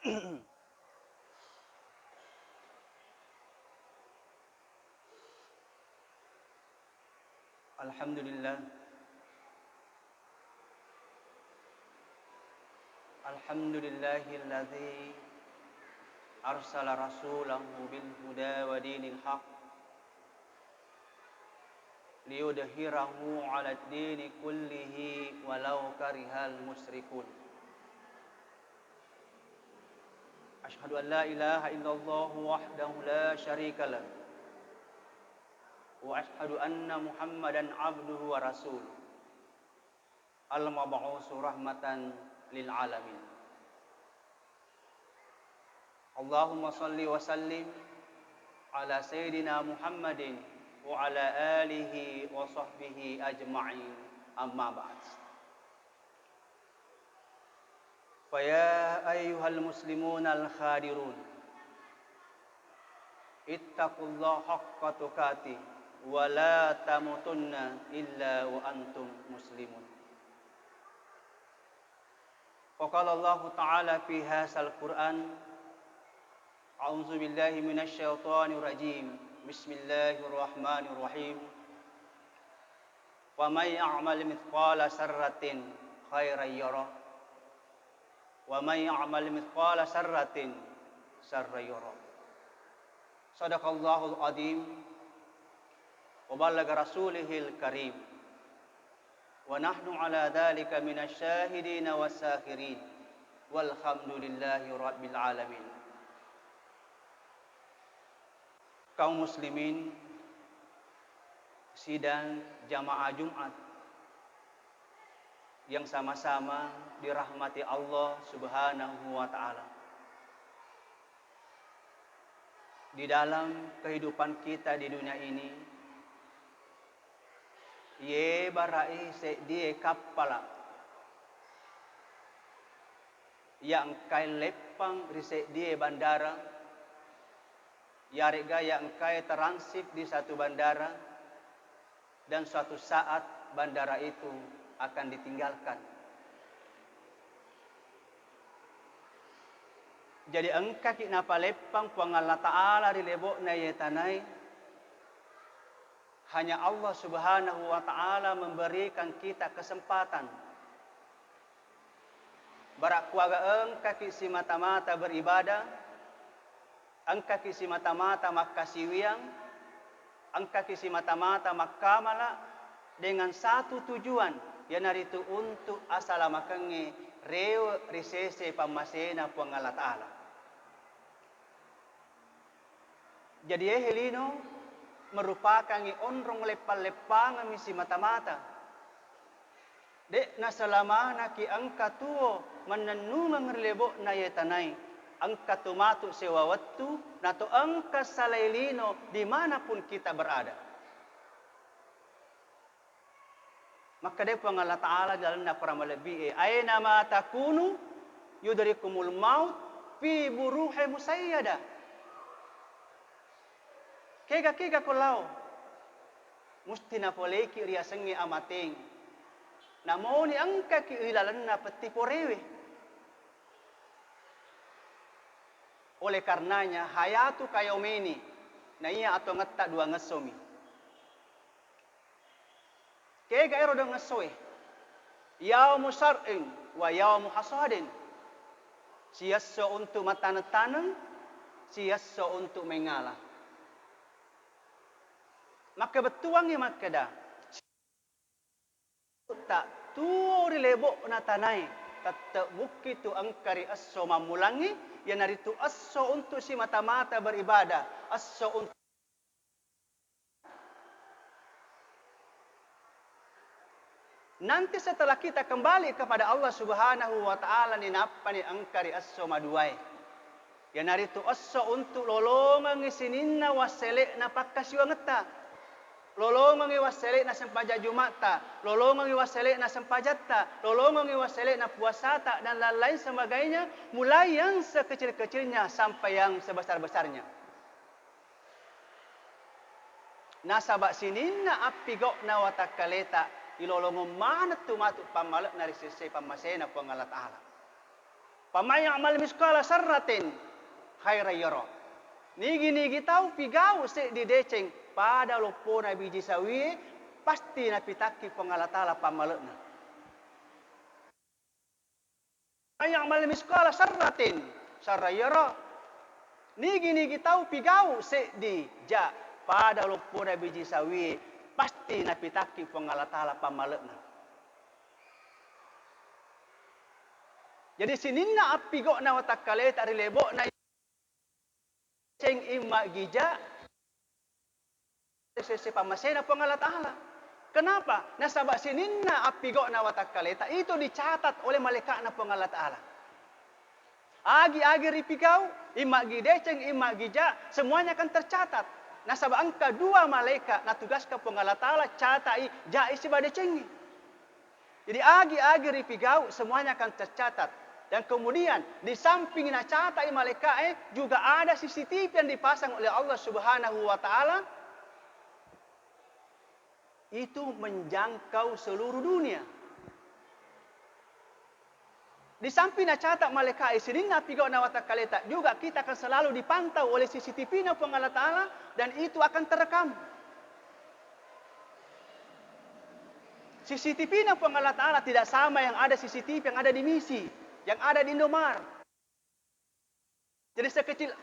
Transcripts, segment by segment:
Alhamdulillah. Alhamdulillahilladzi arsala rasulahu bil huda wa dinil haq liyudhhirahu 'alad dini kullihi walau karihal musyrikun. Asyhadu an la ilaha illallah wahdahu la syarikalah wa asyhadu anna Muhammadan abduhu wa rasuluh al-mab'usu rahmatan lil alamin. Allahumma salli wa sallim ala sayyidina Muhammadin wa ala alihi wa sahbihi ajma'in, amma ba'd. Faya ayyuhal muslimun al-khadirun, ittaqullaha haqqa tuqatih wa la tamutunna illa wa antum muslimun. Faqala Allah Ta'ala fi hadzal Qur'an, a'udzu billahi minasy syaithanir rajim. Bismillahirrahmanirrahim. Wa may ya'mal mithqala sarratin khairan yarah wa may ya'mal mithqala sarratin sarran yarah. Shadaqallahul azim wa ballagha rasulihil karim. Wa nahnu ala dzalika minasy syahidin was-sakhirin. Walhamdulillahi rabbil alamin. Kaum muslimin sidang jamaah Jumat yang sama-sama dirahmati Allah Subhanahu wa taala. Di dalam kehidupan kita di dunia ini, ye barai se die kapala yang kai lepang rise die bandara, yarega yang kai transit di satu bandara, dan suatu saat bandara itu akan ditinggalkan. Jadi engka ki napa lepang puang Allah Ta'ala rilebo na ye tanai, hanya Allah Subhanahu wa Ta'ala memberikan kita kesempatan. Barak kuaga engka ki si mata-mata beribadah, engka ki si mata-mata makasiwiang, engka ki si mata-mata makamala dengan satu tujuan, yanaritu untuk asalamakange reo risese pamasena puang Allah Ta'ala. Jadi helino merupakan onrong lepal-lepang misi mata-mata. Dek na selama na ki angka tuo menenungang relebo na yetanai. Angka tumatu sewa waktu na to angka salailino dimanapun kita berada. Maka dia Allah Ta'ala dalam nakura melebihi. Aina ma takunu yudrikumul maut fi buruhi musayyada. Kega kolau musti na poleki ria sengi amating namoni angka ki ilalan na peti porewe. Oleh karenanya hayatu kayomeni na iya atau ngetta dua ngesomi kega ero dong ngesoe yaumu syar'in wa yaumu hasadin, siaso untuk matanang-tanang, siaso untuk mengalah. Maka betuangi makada tak tuori lebok na tanai tatak bukti tu angkari asso mamulangi yang hari tu asso untuk si mata-mata beribadah, asso untuk nanti setelah kita kembali kepada Allah Subhanahu wa Ta'ala ni napa ni angkari asso maduai yang hari tu asso untuk lolongan isininna waselek na pakkasiwa ngeta. Lolongang iwaselek na sempaja Jumata, lolongang iwaselek na sempajatta, lolongang iwaselek na puasata, dan lain-lain sebagainya, mulai yang sekecil-kecilnya sampai yang sebesar-besarnya. Nasabak sininna api gok na watakaleta, ilolongo mana tu matuk pamalak na risisi pamasena puang Allah Ta'ala. Pamay amal miskala sarratin khairan yara. Nigi tahu pigau se di deceng pada lopo na biji sawi pasti na pitaki pengalatala pamalena. Pamay amal miskala sarratin khairan yara. Nigi tahu pigau se di ja pada lopo na biji sawi pasti na pitaki pengalatala pamalena. Jadi sininna api go na watakale tari lebo na ceng ima gija sese pamasena pengala taala. Kenapa? Nasabak sininna api go na watakale itu dicatat oleh malaikat na pengala taala. Agi ripikau, ima gide ceng ima gija semuanya akan tercatat. Nasabak angka dua malaikat na tugas ke pengala taala catai ja isi bade cengi. Jadi agi ripikau semuanya akan tercatat. Dan kemudian di samping catai malaikat juga ada CCTV yang dipasang oleh Allah Subhanahu wa taala. Itu menjangkau seluruh dunia. Di samping catat malaikat sirina pigau na watakaleta juga kita akan selalu dipantau oleh CCTV na Allah taala dan itu akan terekam. CCTV na Allah taala tidak sama yang ada CCTV yang ada di misi. Yang ada di Indomar. Jadi sedikit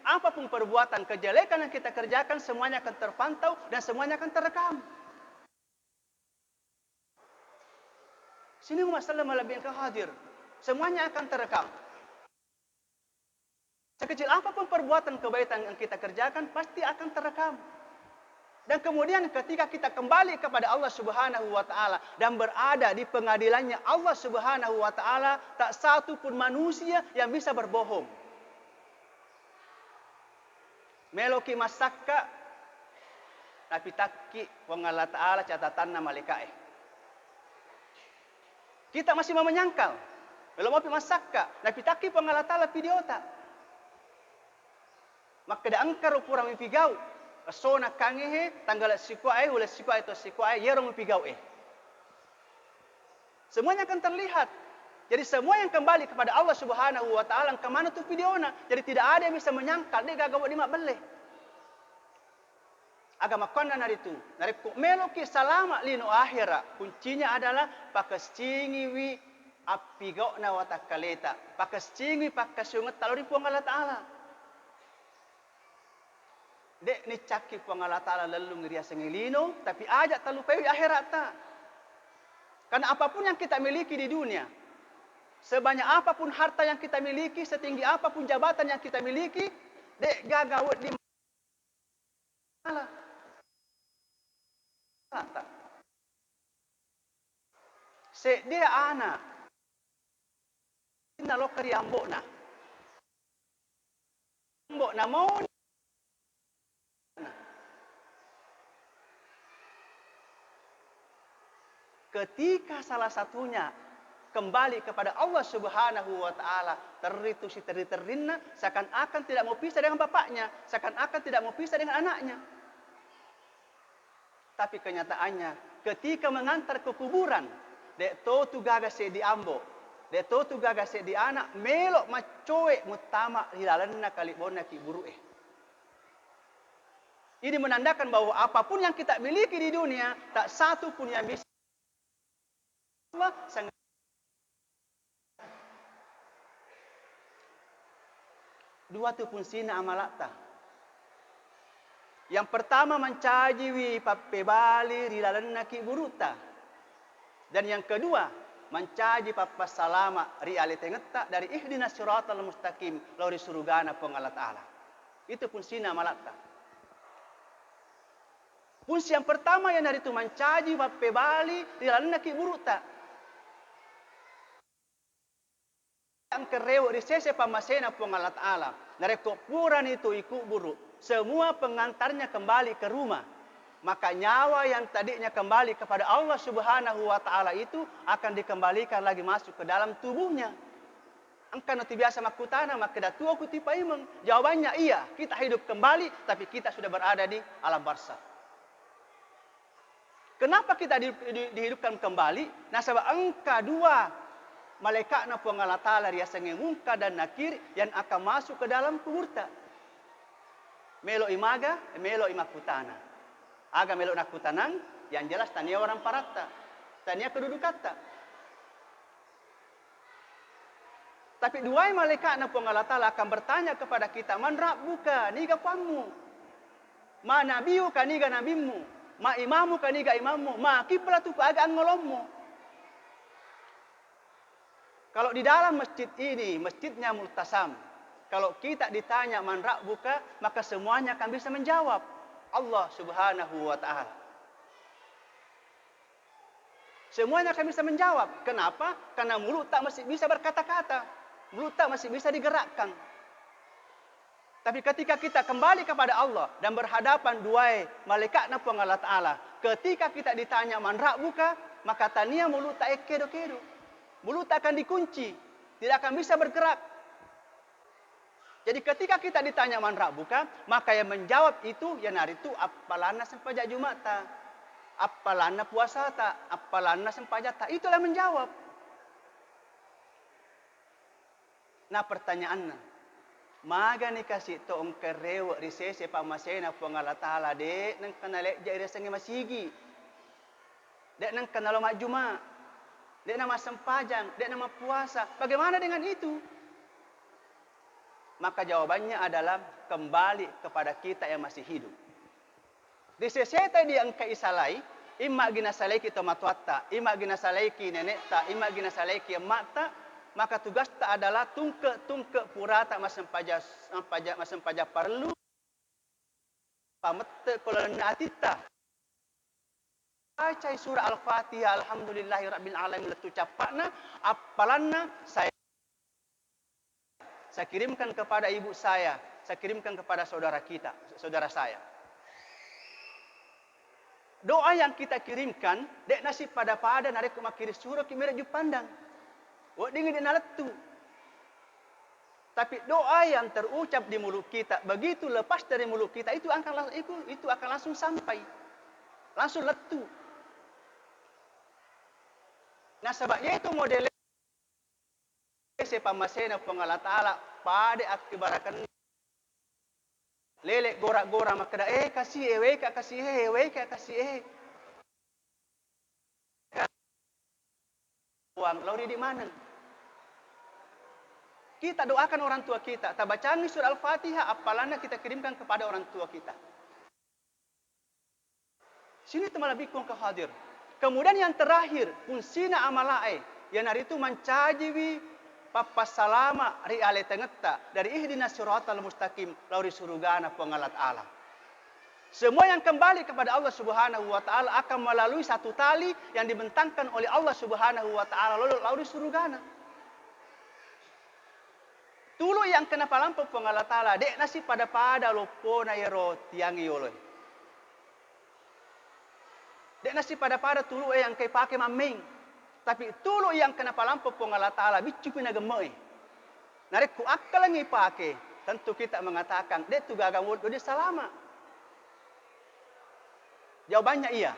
apapun perbuatan kejelekan yang kita kerjakan semuanya akan terpantau dan semuanya akan terekam. Sini masalah lebih hadir. Semuanya akan terekam. Sekecil apapun perbuatan kebaikan yang kita kerjakan pasti akan terekam. Dan kemudian ketika kita kembali kepada Allah Subhanahu wa taala dan berada di pengadilannya Allah Subhanahu wa taala, tak satu pun manusia yang bisa berbohong. Meloki masakka tapi takki wong Allah taala catatan malaikat. Kita masih mau menyangkal. Belum mau masakka tapi takki wong Allah taala videota. Maka da angkar upura mipigau sona kangehe tanggal sikuai oleh sikuai atau sikuai yerong pigau semuanya akan terlihat. Jadi semua yang kembali kepada Allah Subhanahu wa taala kemana tu videona. Jadi tidak ada yang bisa menyangkal dia gagawa di mak bele. Agama kona naritu nariku meloki salama lino akhira kuncinya adalah pakascingi wi apigau na watakaleta pakascingi pakasungat talori puang Allah taala. Dek ni caki pengala taala lalu ngeria sengilino tapi ajak talupai akhirat ta. Karena apapun yang kita miliki di dunia, sebanyak apapun harta yang kita miliki, setinggi apapun jabatan yang kita miliki, dek gagawat di Allah. Se dia anak inna lokari ambokna. Ambokna mau ketika salah satunya kembali kepada Allah Subhanahu wa taala, teritu si terinna seakan-akan tidak mau pisah dengan bapaknya, seakan-akan tidak mau pisah dengan anaknya. Tapi kenyataannya ketika mengantar ke kuburan, dek to tu gagase di ambo, dek to tu gagase di anak melok macoe mutama hilalanna kalibona ki buru'e. Ini menandakan bahwa apapun yang kita miliki di dunia, tak satu pun yang bisa Allah sangat. Dua tu pun sina amalata. Yang pertama mencaji wi pape bali rilalanna ki buruta. Dan yang kedua mencaji papa salama riale tengeta dari ihdinas siratal mustaqim lauri surugana pong Allah taala. Itu pun sina amalata. Fungsi yang pertama yang dari itu mencaji pape bali rilalanna ki buruta. Yang kerewo di sese pamasena pong Allah taala. Nareko puran itu ikut buruk. Semua pengantarnya kembali ke rumah. Maka nyawa yang tadinya kembali kepada Allah Subhanahu wa taala itu akan dikembalikan lagi masuk ke dalam tubuhnya. Angka nanti biasa makutana maka datua kutipa imeng. Jawabannya iya, kita hidup kembali tapi kita sudah berada di alam barzakh. Kenapa kita dihidupkan kembali? Nah, sebab angka dua malaikat na po Allah Ta'ala riasa mungkar dan nakir yang akan masuk ke dalam kubur ta. Melo imaga, melo imakutana. Aga melo nakutanang, yang jelas tania orang paratta. Tania kedudukata. Tapi dua malaikat na po Allah Ta'ala akan bertanya kepada kita, man rabbuka, niga kuangmu. Ma nabiyuka, niga nabimu. Ma imamu, niga imammu. Ma kiblatuka, aga angolommu. Kalau di dalam masjid ini, masjidnya Multasam, kalau kita ditanya man rabbuka, maka semuanya akan bisa menjawab Allah Subhanahu wa Ta'ala. Semuanya akan bisa menjawab. Kenapa? Karena mulut tak masih bisa berkata-kata. Mulut tak masih bisa digerakkan. Tapi ketika kita kembali kepada Allah dan berhadapan dua malaikat na Allah Ta'ala, ketika kita ditanya man rabbuka, maka tania mulut tak ekedo-kedo. Mulut akan dikunci, tidak akan bisa bergerak. Jadi ketika kita ditanya man rabbuka, maka yang menjawab itu yang hari itu apalana sempajak Jumat ta, apalana puasa ta, apalana sempajak ta, itulah menjawab. Nah pertanyaannya, maga ni kasih to ong kerewa risese pamasena po Allah Ta'ala de nang kanalek jai resenge masigi. Dek nang kanalo mak Jumat. Dek nama sempajang, dek nama puasa. Bagaimana dengan itu? Maka jawabannya adalah kembali kepada kita yang masih hidup. Di seseta di angka isalai, imma gina salaiki tomatuatta, imma gina salaiki nenekta, imma gina salaiki emakta, maka tugas ta adalah tungke purata masempaja perlu pamette kolonatita. Baca surah Al-Fatihah, Alhamdulillahi Rabbil Alamin, letu capakna, apalanna saya kirimkan kepada ibu saya kirimkan kepada saudara saya. Doa yang kita kirimkan, dek nasib pada narek makiri surah kimira jupandang. Wak dingin dina letu. Tapi doa yang terucap di mulut kita, begitu lepas dari mulut kita, itu akan langsung sampai. Langsung letu. Nah sebabnya itu model sepamasena Allah Ta'ala pada akibarakan lelek gorak-gorak makada kasih uang lauri di mana? Kita doakan orang tua kita, tabacani surah Al-Fatihah, apalana kita kirimkan kepada orang tua kita. Sini temalabikung kehadir. Kemudian yang terakhir, unsina amalae, yang hari itu mencajiwi papas salama ri ale tengetta dari ihdinas siratal mustaqim lauri surugana pengalat Allah. Semua yang kembali kepada Allah Subhanahu wa Ta'ala akan melalui satu tali yang dibentangkan oleh Allah Subhanahu wa Ta'ala lauri surugana. Tulu yang kena palampu pengalat Allah, dek nasi pada lopona yero tiang yoloi. Dek nasi pada tulu yang kay pakai maming. Tapi tulu yang kena palampu Allah Ta'ala bicu pinagamoi. Narek ku akal ngi pakai. Tentu kita mengatakan, dek tu gagang wud dia salama. Jawabannya iya.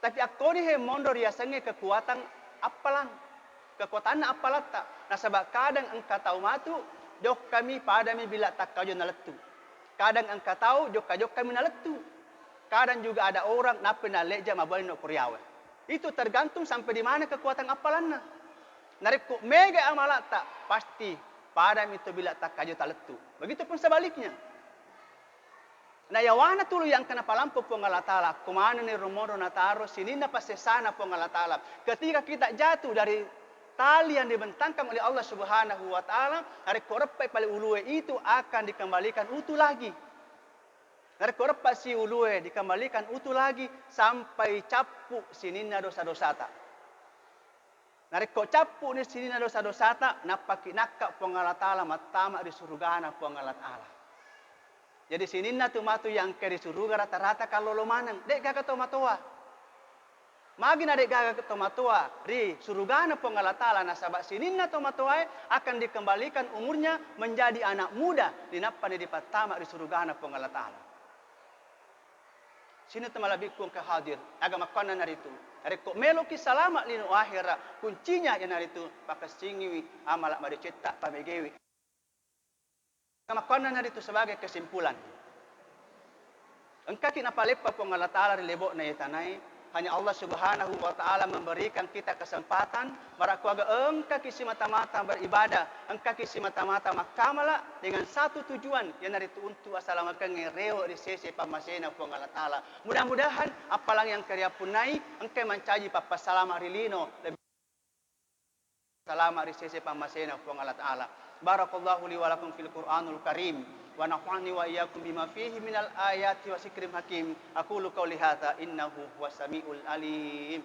Tapi aku ni mondor ya sange kekuatan apalang. Kekuatan apalata. Nah sebab kadang engkau tahu matu, jok kami padami bila tak kau naletu. Kadang engkau tahu jok kami naletu. Kadang juga ada orang napa na leja mabali no kuriawe. Itu tergantung sampai di mana kekuatan apalanna. Narikku mega amalata pasti padam itu bila tak kaju taletu. Begitupun sebaliknya. Nah yawana tulu yang kena palampu Allah Ta'ala. Kumana ni rumodo nataro sinina pasesana Allah Ta'ala. Ketika kita jatuh dari tali yang dibentangkan oleh Allah Subhanahu wa Ta'ala, narikku repai pali ulue itu akan dikembalikan utuh lagi. Narek korpa si ulue dikembalikan utuh lagi sampai capu sinina dosa-dosata. Narek ko capu ni sinina dosa-dosata napaki nakka Allah Ta'ala matama di surgana Allah Ta'ala. Jadi sinina tu matu yang ke di surga rata-rata kalau lo manang dek gaga to matoa. Magi na dek gaga to matoa ri surgana Allah Ta'ala nasabak sinina to matoa akan dikembalikan umurnya menjadi anak muda dinapani di patama di surgana Allah Ta'ala. Sini temalabikung kehadir agama kanan hari itu. Ari ko melo ki salamat lino akhirat kuncinya yan itu pakasingi amalak mari cetak pamegewi. Kamakana na dito sebagai kesimpulan. Engkau kinapalepa po ng Allah Ta'ala rilebo na itanay, hanya Allah Subhanahu wa Ta'ala memberikan kita kesempatan, marakuaga engkau kisi mata-mata beribadah, engkau kisi mata-mata makamala dengan satu tujuan, yang narito untuk asalamatkan ngereo di sisi pamasena po ng Allah Ta'ala. Mudah-mudahan, apalang yang karya punay, engkau mencaji papasalama rilino, lebih salama di sisi pamasena po ng Allah Ta'ala. Barakallahu li wa lakum fil Qur'anul Karim. Wa nafa'ani wa iyyakum bima fihi minal ayati wa zikrim hakim. Aqulu qawli hadza innahu huwas samiul alim.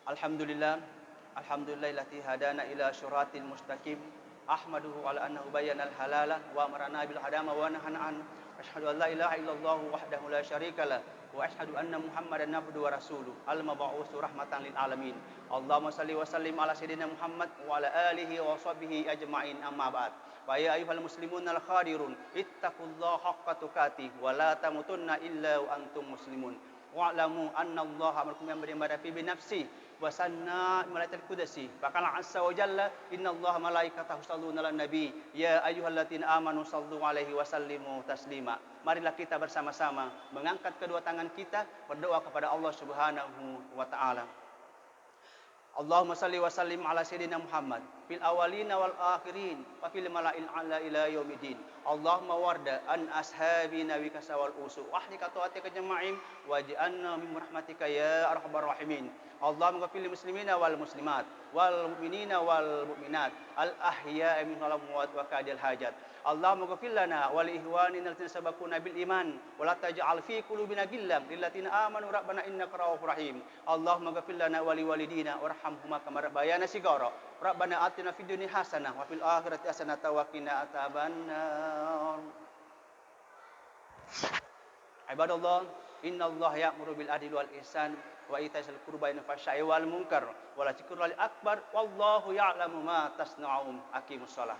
Alhamdulillah alladzi hadana ila syiratil mustaqim. Ahmaduhu ala annahu bayyana al-halala wa amarna bil hadama wa nahana an. Asyhadu an la ilaha illallah wahdahu la syarikalah wa asyhadu anna Muhammadan abduhu wa rasuluh al-mab'uts rahmatan lil alamin. Allahumma shalli wa sallim ala sayyidina Muhammad wa ala alihi wa sahbihi ajma'in amma ba'd. Wa ya ayyuhal muslimun al-khadirun ittaqullaha haqqa tuqatih wa la tamutunna illa wa antum muslimun. Wa'lamu anna Allah amarakum bima fi nafsi wa sanna malaikat qudsi faqala azza wa jalla inna Allah malaikatahu yusalluna 'alan nabi ya ayyuhalladzina amanu sallu 'alaihi wa sallimu taslima. Marilah kita bersama-sama mengangkat kedua tangan kita berdoa kepada Allah Subhanahu wa taala. Allahumma salli wa sallim ala sayyidina Muhammad fil awalina wal akhirin wa fil mala'il ala ila yaumiddin. Allahumma warda an ashabi nabika sawal usu wa ahli qatawatika jama'im waj'alna min rahmatika ya arhamar rahimin. Allahumma ghfir lil muslimina wal muslimat wal mu'minina wal mu'minat al ahya'i minhum wal amwat wa qadil hajat. Allahumma ghfir lana wa li ihwanina alladziina sabaquna bil iman wa la taj'al fi qulubina ghillan lil ladzina amanu rabbana innaka ra'ufur rahim. Allahumma ghfir lana wa li walidina warhamhuma kama rabbayana shighara. Rabbana atina fid dunya hasanah wa fil akhirati hasanah wa qina adzabannar. Ibadallah, innallaha ya'muru bil adli wal ihsan wa ita'i dzil qurba wa fahsya'i wal munkar wa la dzikrullahi akbar wallahu ya'lamu ma tasna'un. Aqimus shalah.